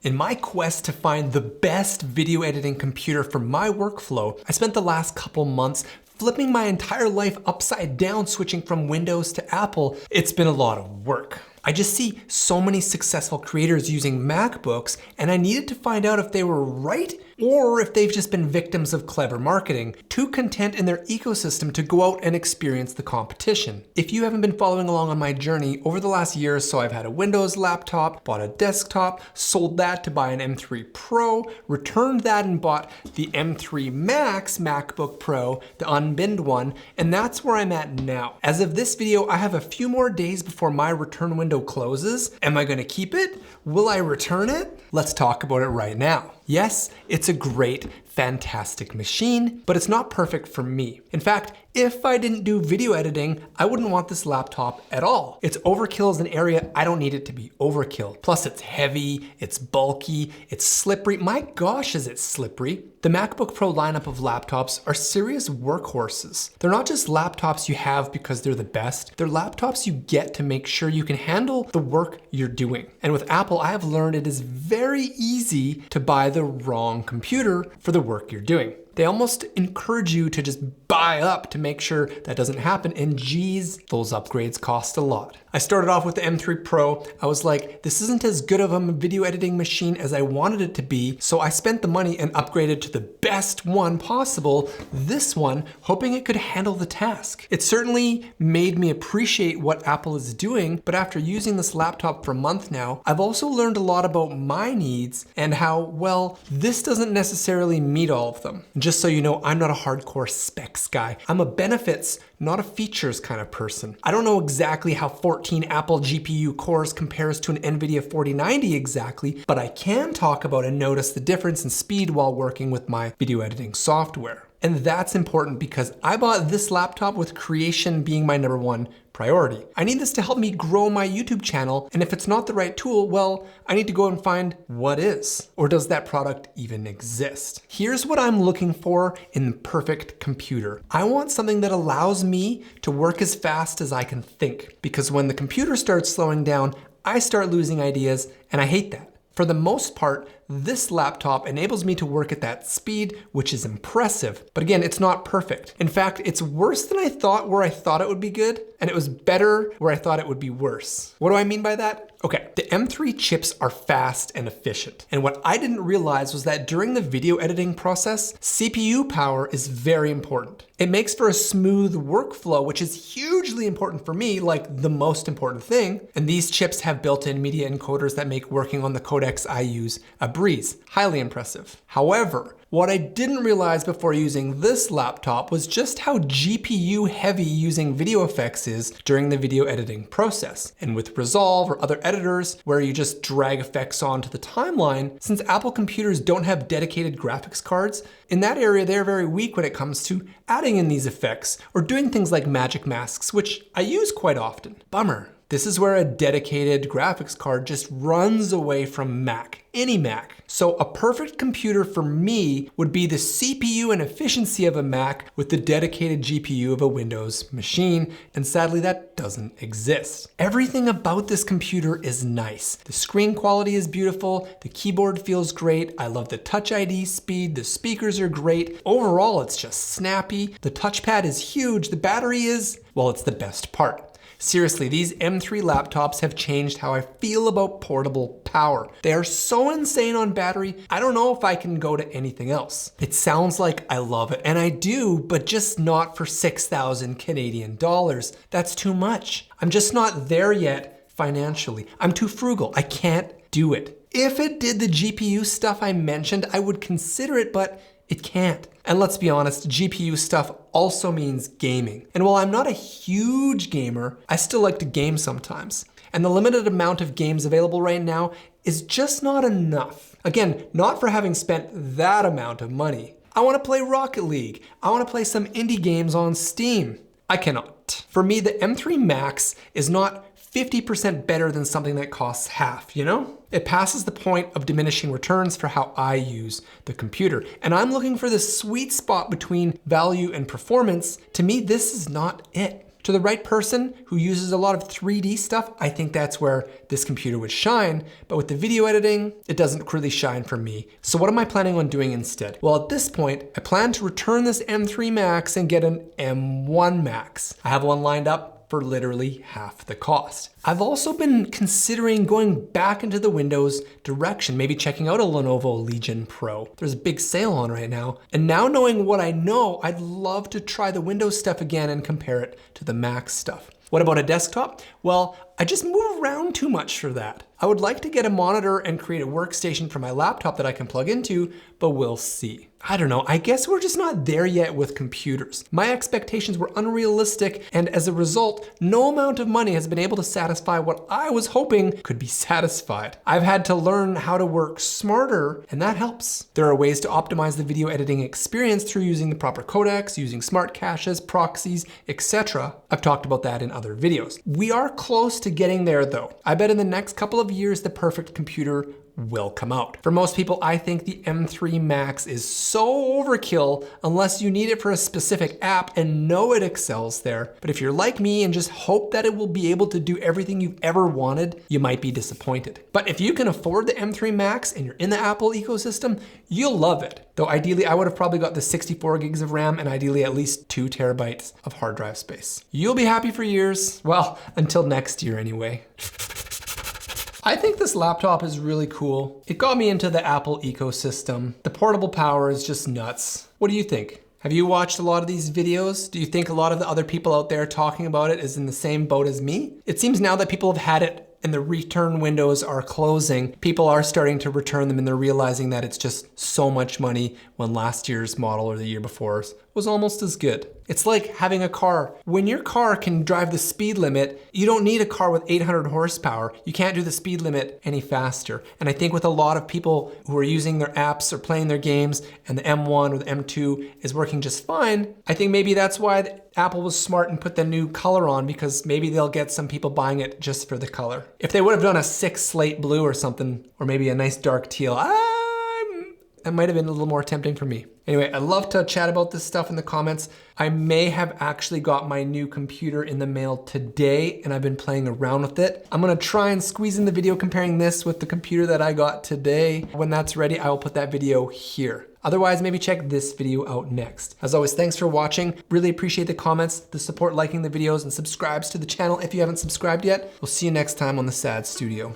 In my quest to find the best video editing computer for my workflow, I spent the last couple months flipping my entire life upside down, switching from Windows to Apple. It's been a lot of work. I just see so many successful creators using MacBooks, and I needed to find out if they were right or if they've just been victims of clever marketing, too content in their ecosystem to go out and experience the competition. If you haven't been following along on my journey, over the last year or so I've had a Windows laptop, bought a desktop, sold that to buy an M3 Pro, returned that and bought the M3 Max MacBook Pro, the unbinned one, and that's where I'm at now. As of this video, I have a few more days before my return window closes. Am I gonna keep it? Will I return it? Let's talk about it right now. Yes, it's a great, fantastic machine, but it's not perfect for me. In fact, if I didn't do video editing, I wouldn't want this laptop at all. It's overkill is an area I don't need it to be overkill. Plus it's heavy, it's bulky, it's slippery. My gosh, is it slippery. The MacBook Pro lineup of laptops are serious workhorses. They're not just laptops you have because they're the best, they're laptops you get to make sure you can handle the work you're doing. And with Apple, I have learned it is very easy to buy the wrong computer for the work you're doing. They almost encourage you to just buy up to make sure that doesn't happen, and geez, those upgrades cost a lot. I started off with the M3 Pro. I was like, this isn't as good of a video editing machine as I wanted it to be, so I spent the money and upgraded to the best one possible, this one, hoping it could handle the task. It certainly made me appreciate what Apple is doing, but after using this laptop for a month now, I've also learned a lot about my needs and how, well, this doesn't necessarily meet all of them. Just so you know, I'm not a hardcore specs guy. I'm a benefits, not a features kind of person. I don't know exactly how 14 Apple GPU cores compares to an NVIDIA 4090 exactly, but I can talk about and notice the difference in speed while working with my video editing software. And that's important because I bought this laptop with creation being my #1 priority. I need this to help me grow my YouTube channel, and if it's not the right tool, well, I need to go and find what is. Or does that product even exist? Here's what I'm looking for in the perfect computer. I want something that allows me to work as fast as I can think, because when the computer starts slowing down, I start losing ideas, and I hate that. For the most part, this laptop enables me to work at that speed, which is impressive. But again, it's not perfect. In fact, it's worse than I thought where I thought it would be good, and it was better where I thought it would be worse. What do I mean by that? Okay, the M3 chips are fast and efficient. And what I didn't realize was that during the video editing process, CPU power is very important. It makes for a smooth workflow, which is hugely important for me, like the most important thing. And these chips have built-in media encoders that make working on the codecs I use a breeze. Highly impressive. However, what I didn't realize before using this laptop was just how GPU heavy using video effects is during the video editing process. And with Resolve or other editors where you just drag effects onto the timeline, since Apple computers don't have dedicated graphics cards, in that area they're very weak when it comes to adding in these effects or doing things like magic masks, which I use quite often. Bummer. This is where a dedicated graphics card just runs away from Mac, any Mac. So a perfect computer for me would be the CPU and efficiency of a Mac with the dedicated GPU of a Windows machine, and sadly that doesn't exist. Everything about this computer is nice. The screen quality is beautiful, the keyboard feels great, I love the Touch ID speed, the speakers are great. Overall, it's just snappy, the touchpad is huge, the battery is, well, it's the best part. Seriously, these M3 laptops have changed how I feel about portable power. They are so insane on battery, I don't know if I can go to anything else. It sounds like I love it, and I do, but just not for 6,000 Canadian dollars. That's too much. I'm just not there yet financially. I'm too frugal. I can't do it. If it did the GPU stuff I mentioned, I would consider it, but it can't. And let's be honest, GPU stuff also means gaming. And while I'm not a huge gamer, I still like to game sometimes. And the limited amount of games available right now is just not enough. Again, not for having spent that amount of money. I want to play Rocket League. I want to play some indie games on Steam. I cannot. For me, the M3 Max is not 50% better than something that costs half, you know? It passes the point of diminishing returns for how I use the computer. And I'm looking for the sweet spot between value and performance. To me, this is not it. To the right person who uses a lot of 3D stuff, I think that's where this computer would shine, but with the video editing, it doesn't really shine for me. So what am I planning on doing instead? Well, at this point, I plan to return this M3 Max and get an M1 Max. I have one lined up for literally half the cost. I've also been considering going back into the Windows direction, maybe checking out a Lenovo Legion Pro. There's a big sale on right now. And now knowing what I know, I'd love to try the Windows stuff again and compare it to the Mac stuff. What about a desktop? Well, I just move around too much for that. I would like to get a monitor and create a workstation for my laptop that I can plug into, but we'll see. I don't know, I guess we're just not there yet with computers. My expectations were unrealistic, and as a result, no amount of money has been able to satisfy what I was hoping could be satisfied. I've had to learn how to work smarter, and that helps. There are ways to optimize the video editing experience through using the proper codecs, using smart caches, proxies, etc. I've talked about that in other videos. We are close to getting there though. I bet in the next couple of years, the perfect computer will come out. For most people, I think the M3 Max is so overkill unless you need it for a specific app and know it excels there. But if you're like me and just hope that it will be able to do everything you've ever wanted, you might be disappointed. But if you can afford the M3 Max and you're in the Apple ecosystem, you'll love it. Though ideally, I would have probably got the 64 gigs of RAM and ideally at least 2 terabytes of hard drive space. You'll be happy for years. Well, until next year anyway. I think this laptop is really cool. It got me into the Apple ecosystem. The portable power is just nuts. What do you think? Have you watched a lot of these videos? Do you think a lot of the other people out there talking about it is in the same boat as me? It seems now that people have had it and the return windows are closing, people are starting to return them and they're realizing that it's just so much money when last year's model or the year before's was almost as good. It's like having a car. When your car can drive the speed limit, you don't need a car with 800 horsepower. You can't do the speed limit any faster. And I think with a lot of people who are using their apps or playing their games and the M1 or the M2 is working just fine, I think maybe that's why Apple was smart and put the new color on, because maybe they'll get some people buying it just for the color. If they would have done a 6 slate blue or something, or maybe a nice dark teal, that might have been a little more tempting for me. Anyway, I'd love to chat about this stuff in the comments. I may have actually got my new computer in the mail today and I've been playing around with it. I'm gonna try and squeeze in the video comparing this with the computer that I got today. When that's ready, I will put that video here. Otherwise, maybe check this video out next. As always, thanks for watching. Really appreciate the comments, the support, liking the videos, and subscribes to the channel if you haven't subscribed yet. We'll see you next time on the SAD Studio.